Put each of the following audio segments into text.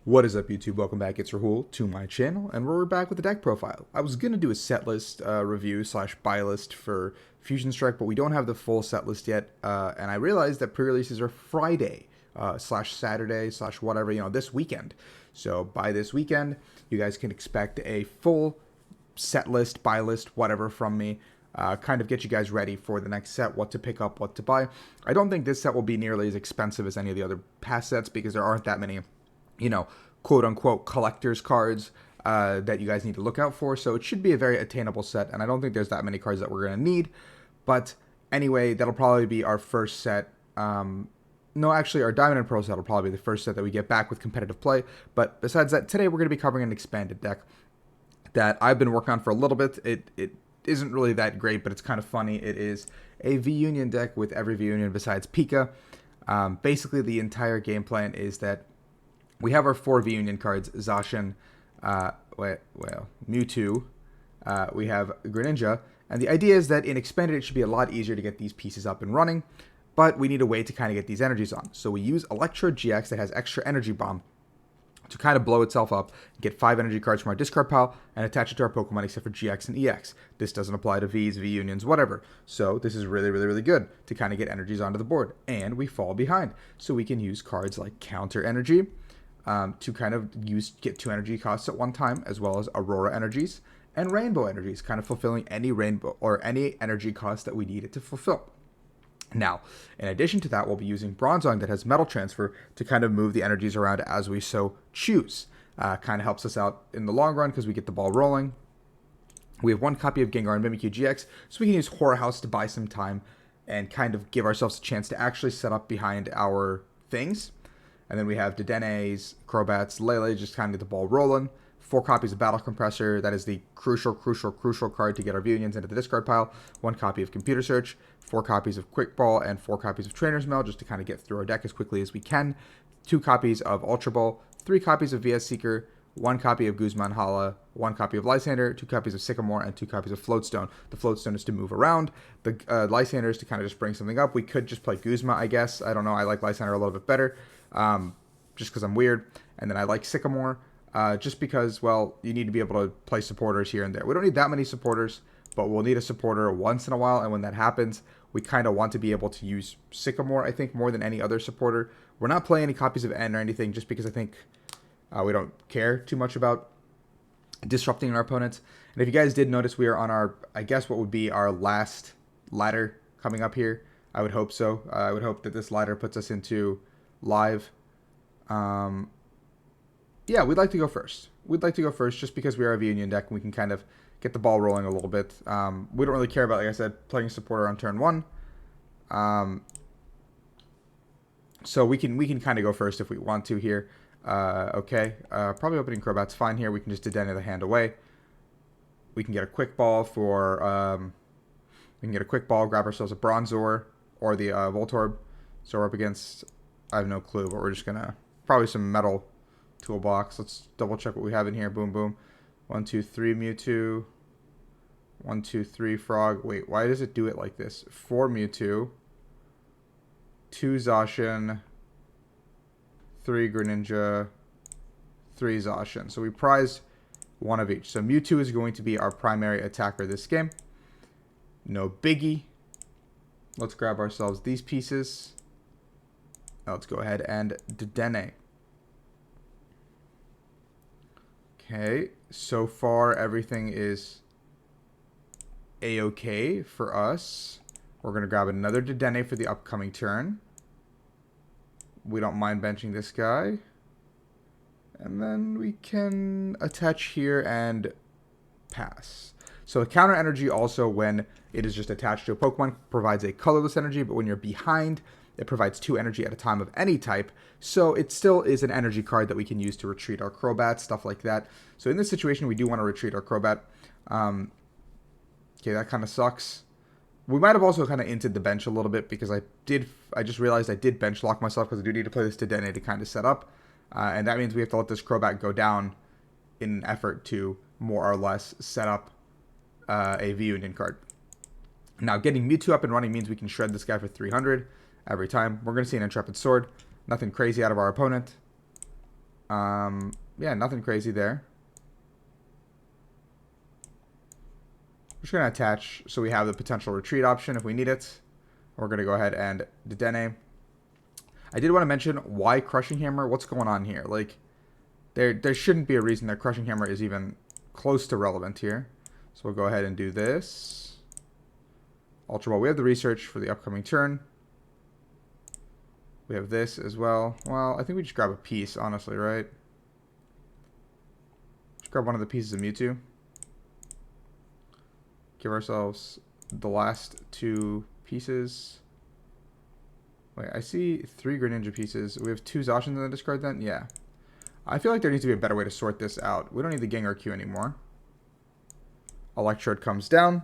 What is up, YouTube? Welcome back. It's Rahul to my channel, and we're back with the deck profile. I was going to do a set list review slash buy list for Fusion Strike, but we don't have the full set list yet, and I realized that pre-releases are Friday slash Saturday slash whatever, this weekend. So by this weekend, you guys can expect a full set list, buy list, whatever from me. Kind of get you guys ready for the next set, what to pick up, what to buy. I don't think this set will be nearly as expensive as any of the other past sets because there aren't that many quote-unquote collector's cards that you guys need to look out for. So it should be a very attainable set, and I don't think there's that many cards that we're going to need. But anyway, that'll probably be our first set. No, actually, our Diamond and Pearl set will probably be the first set that we get back with competitive play. But besides that, today we're going to be covering an expanded deck that I've been working on for a little bit. It isn't really that great, but it's kind of funny. It is a V-Union deck with every V-Union besides Pika. Basically, the entire game plan is that we have our 4 V-Union cards, Zacian, Mewtwo, we have Greninja, and the idea is that in Expanded it should be a lot easier to get these pieces up and running, but we need a way to kind of get these energies on. So we use Electrode GX that has extra Energy Bomb to kind of blow itself up, get 5 energy cards from our discard pile, and attach it to our Pokemon except for GX and EX. This doesn't apply to Vs, V-Unions, whatever. So this is really good to kind of get energies onto the board, and we fall behind. So we can use cards like Counter Energy, to kind of get 2 energy costs at one time, as well as Aurora energies and Rainbow energies, kind of fulfilling any rainbow or any energy cost that we need it to fulfill. Now, in addition to that, we'll be using Bronzong that has Metal Transfer to kind of move the energies around as we so choose. Kind of helps us out in the long run because we get the ball rolling. We have 1 copy of Gengar and Mimikyu GX, so we can use Horror House to buy some time and kind of give ourselves a chance to actually set up behind our things. And then we have Dedenne's, Crobat's, Lele, just kind of get the ball rolling. 4 copies of Battle Compressor, that is the crucial card to get our V-Unions into the discard pile. 1 copy of Computer Search, 4 copies of Quick Ball, and 4 copies of Trainers Mail, just to kind of get through our deck as quickly as we can. 2 copies of Ultra Ball, 3 copies of VS Seeker, 1 copy of Guzma Hala, 1 copy of Lysander, 2 copies of Sycamore, and 2 copies of Float Stone. The Float Stone is to move around. The Lysander is to kind of just bring something up. We could just play Guzma, I guess. I don't know. I like Lysander a little bit better. Just because I'm weird. And then I like Sycamore, just because, well, you need to be able to play supporters here and there. We don't need that many supporters, but we'll need a supporter once in a while, and when that happens, we kind of want to be able to use Sycamore, I think, more than any other supporter. We're not playing any copies of N or anything, just because I think we don't care too much about disrupting our opponents. And if you guys did notice, we are on our, I guess what would be our last ladder coming up here. I would hope so. I would hope that this ladder puts us into live. Yeah, we'd like to go first. We'd like to go first just because we are a V-Union deck and we can kind of get the ball rolling a little bit. We don't really care about, like I said, playing supporter on turn 1. So we can kind of go first if we want to here. Okay, probably opening Crobat's fine here. We can just Dedenne the hand away. We can get a quick ball for, grab ourselves a Bronzor or the Voltorb. So we're up against, I have no clue, but we're just gonna, probably some metal toolbox. Let's double check what we have in here. Boom, boom. 1, 2, 3 Mewtwo. 1, 2, 3 Frog. Wait, why does it do it like this? 4 Mewtwo. 2 Zacian. 3 Greninja. 3 Zacian. So we prized 1 of each. So Mewtwo is going to be our primary attacker this game. No biggie. Let's grab ourselves these pieces. Now let's go ahead and Dedenne. Okay, so far everything is a-okay for us. We're going to grab another Dedenne for the upcoming turn. We don't mind benching this guy. And then we can attach here and pass. So the counter energy also, when it is just attached to a Pokemon, provides a colorless energy, but when you're behind, it provides 2 energy at a time of any type, so it still is an energy card that we can use to retreat our Crobat, stuff like that. So in this situation, we do want to retreat our Crobat. Okay, that kind of sucks. We might have also kind of inted the bench a little bit because I just realized I did bench lock myself because I do need to play this Dedenne to kind of set up. And that means we have to let this Crobat go down in an effort to more or less set up a V-Union card. Now, getting Mewtwo up and running means we can shred this guy for 300. Every time. We're going to see an Intrepid Sword. Nothing crazy out of our opponent. Yeah, nothing crazy there. We're just going to attach so we have the potential retreat option if we need it. We're going to go ahead and Dedenne. I did want to mention why Crushing Hammer. What's going on here? Like, there shouldn't be a reason that Crushing Hammer is even close to relevant here. So we'll go ahead and do this. Ultra Ball. We have the research for the upcoming turn. We have this as well. Well, I think we just grab a piece, honestly, right? Just grab one of the pieces of Mewtwo. Give ourselves the last 2 pieces. Wait, I see 3 Greninja pieces. We have 2 Zacians in the discard then? Yeah. I feel like there needs to be a better way to sort this out. We don't need the Gengar Q anymore. Electrode comes down.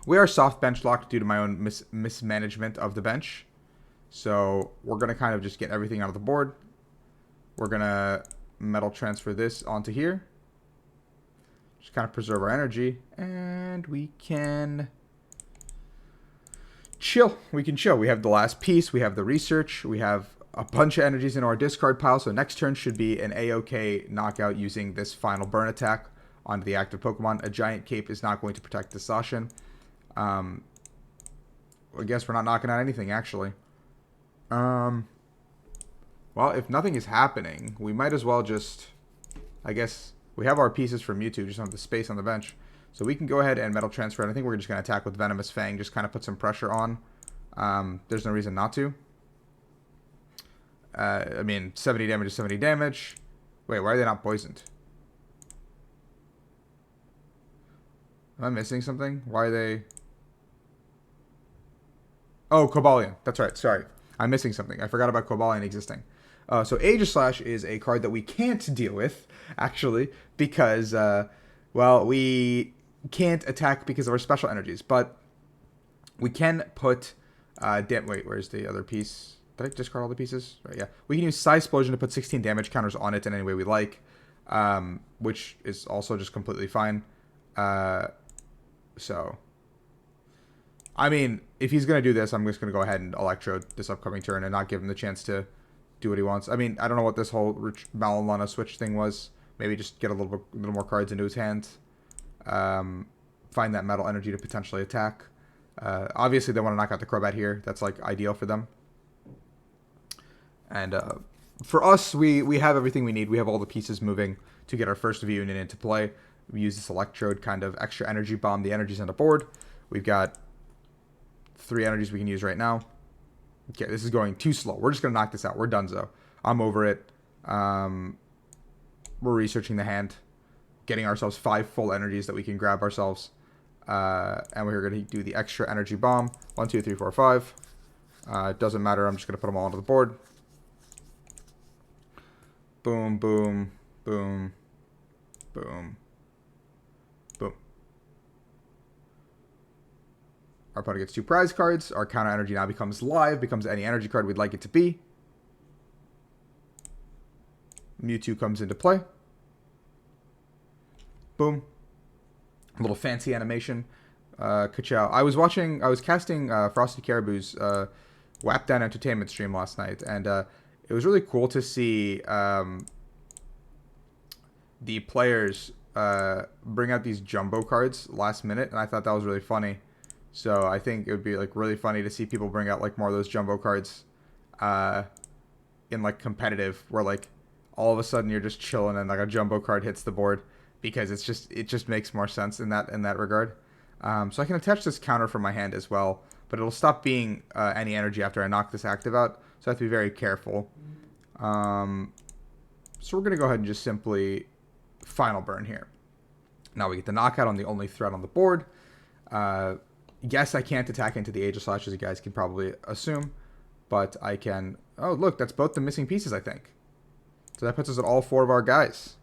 We are soft bench locked due to my own mismanagement of the bench. So we're going to kind of just get everything out of the board. We're going to metal transfer this onto here. Just kind of preserve our energy. And we can chill. We can chill. We have the last piece. We have the research. We have a bunch of energies in our discard pile. So next turn should be an A-OK knockout using this final burn attack onto the active Pokemon. A giant cape is not going to protect the Zacian. I guess we're not knocking out anything, actually. Well, if nothing is happening, we might as well just, I guess, we have our pieces for Mewtwo, just don't have the space on the bench. So we can go ahead and metal transfer, and I think we're just going to attack with Venomous Fang, just kind of put some pressure on. There's no reason not to. I mean, 70 damage is 70 damage. Wait, why are they not poisoned? Am I missing something? Why are they... Oh, Cobalion. That's right. Sorry. I'm missing something. I forgot about Cobalion existing. So Aegislash is a card that we can't deal with, actually, because, well, we can't attack because of our special energies. But we can put... wait, where's the other piece? Did I discard all the pieces? Right, yeah. We can use Psy Explosion to put 16 damage counters on it in any way we like, which is also just completely fine. So... I mean, if he's going to do this, I'm just going to go ahead and Electrode this upcoming turn and not give him the chance to do what he wants. I mean, I don't know what this whole Malolana switch thing was. Maybe just get a little more cards into his hand. Find that metal energy to potentially attack. Obviously, they want to knock out the Crobat here. That's, like, ideal for them. And for us, we have everything we need. We have all the pieces moving to get our first V unit into play. We use this Electrode, kind of extra energy bomb. The energy's on the board. We've got 3 energies we can use right now. Okay, this is going too slow. We're just going to knock this out. We're donezo. I'm over it. We're researching the hand. Getting ourselves 5 full energies that we can grab ourselves. And we're going to do the extra energy bomb. 1, 2, 3, 4, 5. It doesn't matter. I'm just going to put them all onto the board. Boom, boom, boom, boom, boom. Our opponent gets 2 prize cards. Our counter energy now becomes live, becomes any energy card we'd like it to be. Mewtwo comes into play. Boom. A little fancy animation. Ka-chow. I was casting Frosty Caribou's Whap Down Entertainment stream last night, and it was really cool to see the players bring out these jumbo cards last minute, and I thought that was really funny. So I think it would be like really funny to see people bring out like more of those jumbo cards in like competitive, where like all of a sudden you're just chilling and like a jumbo card hits the board, because it just makes more sense in that regard. So I can attach this counter from my hand as well, but it'll stop being any energy after I knock this active out. So I have to be very careful. So we're gonna go ahead and just simply final burn here. Now we get the knockout on the only threat on the board. Yes, I can't attack into the Aegislash, as you guys can probably assume, but I can... Oh, look, that's both the missing pieces, I think. So that puts us at all 4 of our guys.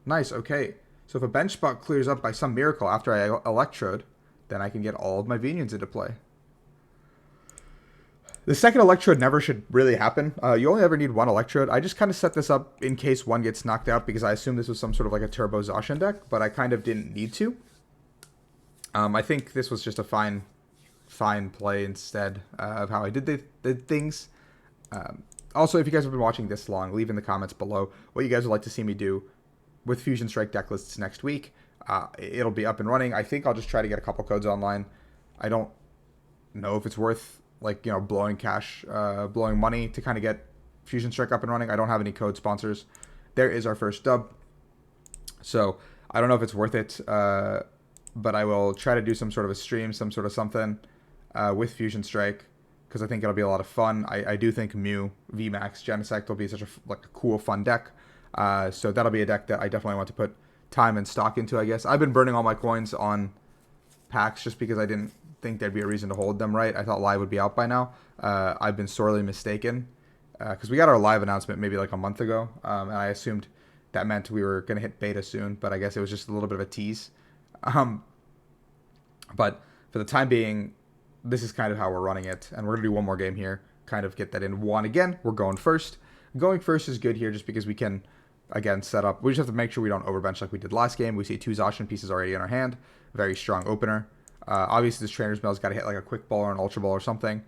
Nice, okay. So if a bench spot clears up by some miracle after I Electrode, then I can get all of my Vinions into play. The second Electrode never should really happen. You only ever need 1 Electrode. I just kind of set this up in case one gets knocked out, because I assumed this was some sort of like a Turbo Zacian deck, but I kind of didn't need to. I think this was just a fine play instead of how I did things. Also, if you guys have been watching this long, leave in the comments below what you guys would like to see me do with Fusion Strike deck lists next week. It'll be up and running. I think I'll just try to get a couple codes online. I don't know if it's worth, like, you know, blowing money to kind of get Fusion Strike up and running. I don't have any code sponsors. There is our first dub. So I don't know if it's worth it, but I will try to do some sort of a stream, some sort of something with Fusion Strike, because I think it'll be a lot of fun. I do think Mew VMAX Genesect will be such a cool, fun deck. So that'll be a deck that I definitely want to put time and stock into, I guess. I've been burning all my coins on packs just because I didn't think there'd be a reason to hold them, right? I thought live would be out by now. I've been sorely mistaken, because we got our live announcement maybe like a month ago, and I assumed that meant we were going to hit beta soon, but I guess it was just a little bit of a tease. But for the time being, this is kind of how we're running it, and we're going to do one more game here, kind of get that in one again. We're going first. Going first is good here just because we can, again, set up. We just have to make sure we don't overbench like we did last game. We see 2 Zacian pieces already in our hand. Very strong opener. Obviously, this Trainer's Mail's got to hit like a Quick Ball or an Ultra Ball or something,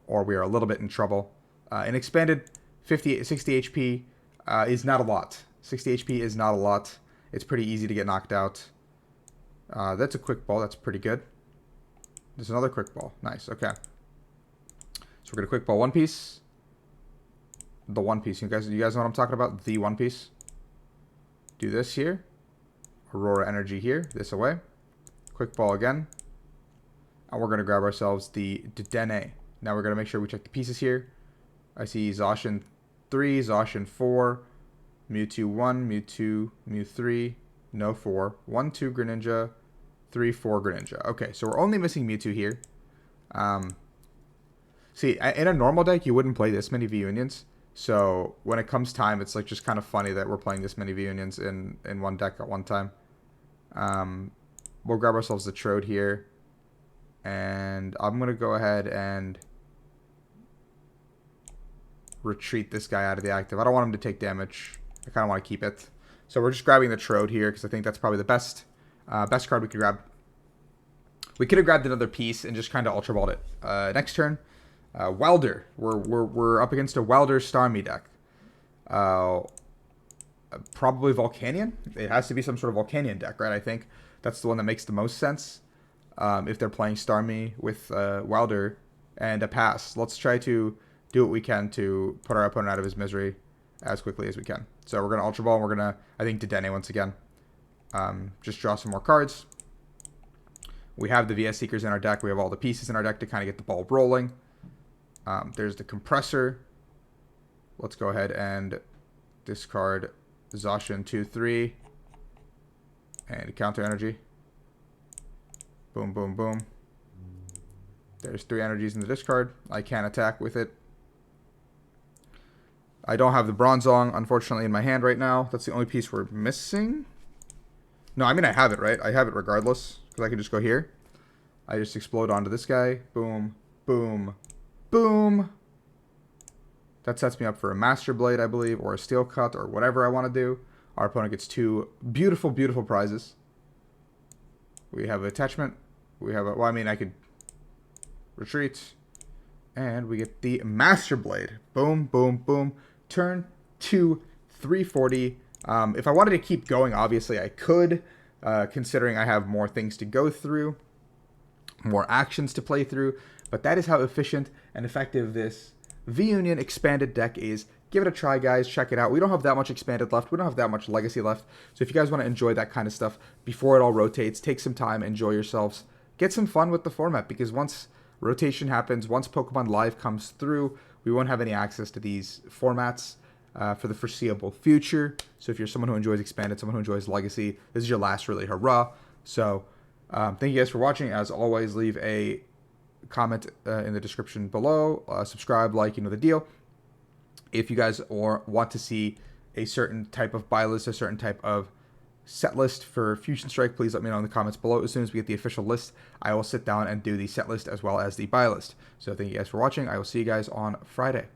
or we are a little bit in trouble. An expanded 60 HP is not a lot. 60 HP is not a lot. It's pretty easy to get knocked out. That's a Quick Ball. That's pretty good. There's another Quick Ball. Nice. Okay. So we're going to Quick Ball One Piece. The One Piece. You guys know what I'm talking about? The One Piece. Do this here. Aurora Energy here. This away. Quick Ball again. And we're going to grab ourselves the Dedenne. Now we're going to make sure we check the pieces here. I see Zacian 3, Zacian 4, Mewtwo 1, Mewtwo, Mew 3, no 4, 1, 2 Greninja, 3, 4 Greninja. Okay, so we're only missing Mewtwo here. See, in a normal deck, you wouldn't play this many V-Unions. So when it comes time, it's like just kind of funny that we're playing this many V-Unions in one deck at one time. We'll grab ourselves the Trode here. And I'm going to go ahead and retreat this guy out of the active. I don't want him to take damage. I kind of want to keep it. So we're just grabbing the Trode here because I think that's probably the best card we could grab. We could have grabbed another piece and just kind of Ultra Balled it. Next turn, Welder. We're up against a Welder Starmie deck. Probably Volcanion. It has to be some sort of Volcanion deck, right? I think that's the one that makes the most sense. If they're playing Starmie with Welder and a pass. Let's try to do what we can to put our opponent out of his misery as quickly as we can. So we're going to Ultra Ball, and we're going to, I think, Dedenne once again. Just draw some more cards. We have the VS Seekers in our deck. We have all the pieces in our deck to kind of get the ball rolling. There's the Compressor. Let's go ahead and discard Zacian 2-3 and counter energy. Boom, boom, boom. There's 3 energies in the discard. I can't attack with it. I don't have the Bronzong, unfortunately, in my hand right now. That's the only piece we're missing. No, I mean, I have it, right? I have it regardless, because I can just go here. I just explode onto this guy. Boom, boom, boom. That sets me up for a Master Blade, I believe, or a Steel Cut, or whatever I want to do. Our opponent gets 2 beautiful, beautiful prizes. We have attachment. We have a, well, I mean, I could retreat. And we get the Master Blade. Boom, boom, boom. Turn 2, 340. If I wanted to keep going, obviously I could, considering I have more things to go through, more actions to play through. But that is how efficient and effective this V-Union expanded deck is. Give it a try, guys. Check it out. We don't have that much expanded left. We don't have that much legacy left. So if you guys want to enjoy that kind of stuff before it all rotates, take some time, enjoy yourselves. Get some fun with the format, because once rotation happens, once Pokemon Live comes through, we won't have any access to these formats for the foreseeable future. So if you're someone who enjoys Expanded, someone who enjoys Legacy, this is your last really hurrah. So thank you guys for watching. As always, leave a comment in the description below. Subscribe, like, you know the deal. If you guys want to see a certain type of buy list, a certain type of set list for Fusion Strike, please let me know in the comments below. As soon as we get the official list, I will sit down and do the set list as well as the buy list. So thank you guys for watching. I will see you guys on Friday.